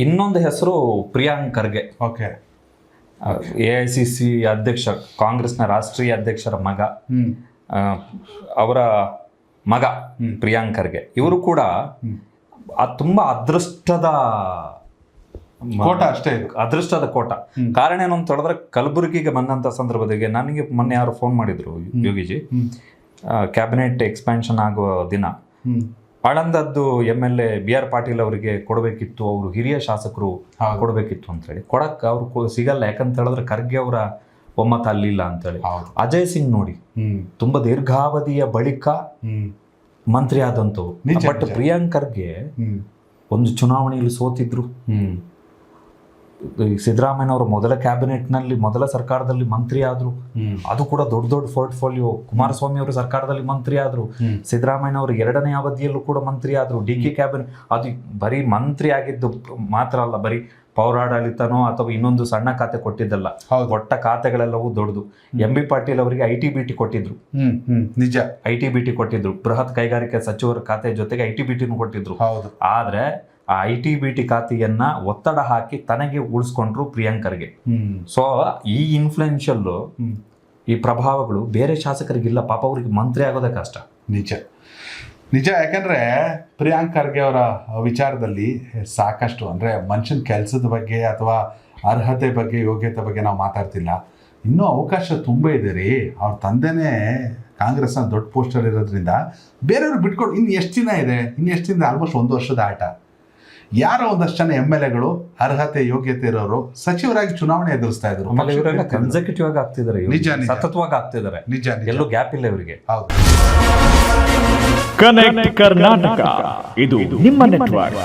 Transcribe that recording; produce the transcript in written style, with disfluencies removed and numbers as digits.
ಇನ್ನೊಂದು ಹೆಸರು Priyank Kharge. Okay. AICC ಅಧ್ಯಕ್ಷ, ಕಾಂಗ್ರೆಸ್ನ ರಾಷ್ಟ್ರೀಯ ಅಧ್ಯಕ್ಷರ ಮಗ, ಅವರ ಮಗ ಪ್ರಿಯಾಂಕ್ ಖರ್ಗೆ. ಇವರು ಕೂಡ ತುಂಬಾ ಅದೃಷ್ಟದ ಕೋಟ ಅಷ್ಟೇ, ಅದೃಷ್ಟದ ಕೋಟ. ಕಾರಣ ಏನು ಅಂತ ಹೇಳಿದ್ರೆ, ಕಲಬುರಗಿಗೆ ಬಂದಂತ ಸಂದರ್ಭದಲ್ಲಿ ನನಗೆ ಮೊನ್ನೆ ಯಾರು ಫೋನ್ ಮಾಡಿದ್ರು, ಯೋಗಿಜಿ ಕ್ಯಾಬಿನೆಟ್ ಎಕ್ಸ್ಪ್ಯಾನ್ಷನ್ ಆಗುವ ದಿನ ಆಳಂದದ್ದು MLA BR ಪಾಟೀಲ್ ಅವರಿಗೆ ಕೊಡಬೇಕಿತ್ತು, ಅವರು ಹಿರಿಯ ಶಾಸಕರು ಕೊಡಬೇಕಿತ್ತು ಅಂತ ಹೇಳಿ. ಕೊಡಕ್ಕೆ ಅವ್ರು ಸಿಗಲ್ಲ, ಯಾಕಂತ ಹೇಳಿದ್ರೆ ಖರ್ಗೆ ಅವರ ಒಮ್ಮತ ಅಲ್ಲಿಲ್ಲ ಅಂತೇಳಿ. ಅಜಯ್ ಸಿಂಗ್ ನೋಡಿ, ತುಂಬಾ ದೀರ್ಘಾವಧಿಯ ಬಳಿಕ ಮಂತ್ರಿ ಆದಂತವ್ರು. ಬಟ್ ಪ್ರಿಯಾಂಕ್ ಖರ್ಗೆ ಒಂದು ಚುನಾವಣೆಯಲ್ಲಿ ಸೋತಿದ್ರು. ಸಿದ್ದರಾಮಯ್ಯನವರು ಮೊದಲ ಕ್ಯಾಬಿನೆಟ್ನಲ್ಲಿ, ಮೊದಲ ಸರ್ಕಾರದಲ್ಲಿ ಮಂತ್ರಿ ಆದ್ರು. ಅದು ಕೂಡ ದೊಡ್ಡ ದೊಡ್ಡ ಪೋರ್ಟ್ಫೋಲಿಯೋ. ಕುಮಾರಸ್ವಾಮಿ ಅವರು ಸರ್ಕಾರದಲ್ಲಿ ಮಂತ್ರಿ ಆದ್ರು, ಸಿದ್ದರಾಮಯ್ಯನವರು 2ನೇ ಅವಧಿಯಲ್ಲೂ ಕೂಡ ಮಂತ್ರಿ ಆದ್ರು. DK ಕ್ಯಾಬಿನೆಟ್ ಅದು ಬರೀ ಮಂತ್ರಿ ಆಗಿದ್ದು ಮಾತ್ರ ಅಲ್ಲ, ಬರೀ ಪೌರಾಡಳಿತನೋ ಅಥವಾ ಇನ್ನೊಂದು ಸಣ್ಣ ಖಾತೆ ಕೊಟ್ಟಿದ್ದಲ್ಲ, ಕೊಟ್ಟ ಖಾತೆಗಳೆಲ್ಲವೂ ದೊಡ್ಡದು. MB ಪಾಟೀಲ್ ಅವರಿಗೆ ITBT ಕೊಟ್ಟಿದ್ರು. ನಿಜ, ITBT ಕೊಟ್ಟಿದ್ರು. ಬೃಹತ್ ಕೈಗಾರಿಕೆ ಸಚಿವರ ಖಾತೆ ಜೊತೆಗೆ ITBTನೂ ಕೊಟ್ಟಿದ್ರು. ಆದ್ರೆ ಆ ITBT ಖಾತೆಯನ್ನ ಒತ್ತಡ ಹಾಕಿ ತನಗೆ ಉಳಿಸ್ಕೊಂಡ್ರು ಪ್ರಿಯಾಂಕ್ ಖರ್ಗೆ. ಸೊ ಈ ಇನ್ಫ್ಲುಯೆನ್ಷಿಯಲ್, ಈ ಪ್ರಭಾವಗಳು ಬೇರೆ ಶಾಸಕರಿಗಿಲ್ಲ. ಪಾಪ ಅವ್ರಿಗೆ ಮಂತ್ರಿ ಆಗೋದೇ ಕಷ್ಟ. ನಿಜ ನಿಜ. ಯಾಕಂದ್ರೆ ಪ್ರಿಯಾಂಕ್ ಖರ್ಗೆ ಅವರ ವಿಚಾರದಲ್ಲಿ ಸಾಕಷ್ಟು, ಅಂದ್ರೆ ಮನುಷ್ಯನ ಕೆಲಸದ ಬಗ್ಗೆ ಅಥವಾ ಅರ್ಹತೆ ಬಗ್ಗೆ, ಯೋಗ್ಯತೆ ಬಗ್ಗೆ ನಾವು ಮಾತಾಡ್ತಿಲ್ಲ. ಇನ್ನೂ ಅವಕಾಶ ತುಂಬ ಇದೆ ರೀ. ಅವ್ರ ತಂದೆನೇ ಕಾಂಗ್ರೆಸ್ನ ದೊಡ್ಡ ಪೋಸ್ಟರ್ ಇರೋದ್ರಿಂದ ಬೇರೆಯವ್ರಿಗೆ ಬಿಟ್ಕೊಡು. ಇನ್ನು ಎಷ್ಟು ದಿನ ಇದೆ? ಎಷ್ಟು ದಿನ? ಆಲ್ಮೋಸ್ಟ್ 1 ವರ್ಷದ ಆಟ. ಯಾರೋ ಒಂದಷ್ಟು ಜನ MLAಗಳು ಅರ್ಹತೆ ಯೋಗ್ಯತೆ ಇರೋರು ಸಚಿವರಾಗಿ ಚುನಾವಣೆ ಎದುರಿಸ್ತಾ ಇದ್ರು. ಕನ್ಸರ್ವೇಟಿವ್ ಆಗಿ ಆಗ್ತಿದ್ದಾರೆ, ನಿಜ, ಸತತವಾಗಿ ಆಗ್ತಿದ್ದಾರೆ. ನಿಜ, ಎಲ್ಲೂ ಗ್ಯಾಪ್ ಇಲ್ಲ ಇವರಿಗೆ. ಹೌದು. ಕನೆಕ್ಟ್ ಕರ್ನಾಟಕ, ಇದು ನಿಮ್ಮ ನೆಟ್ವರ್ಕ್.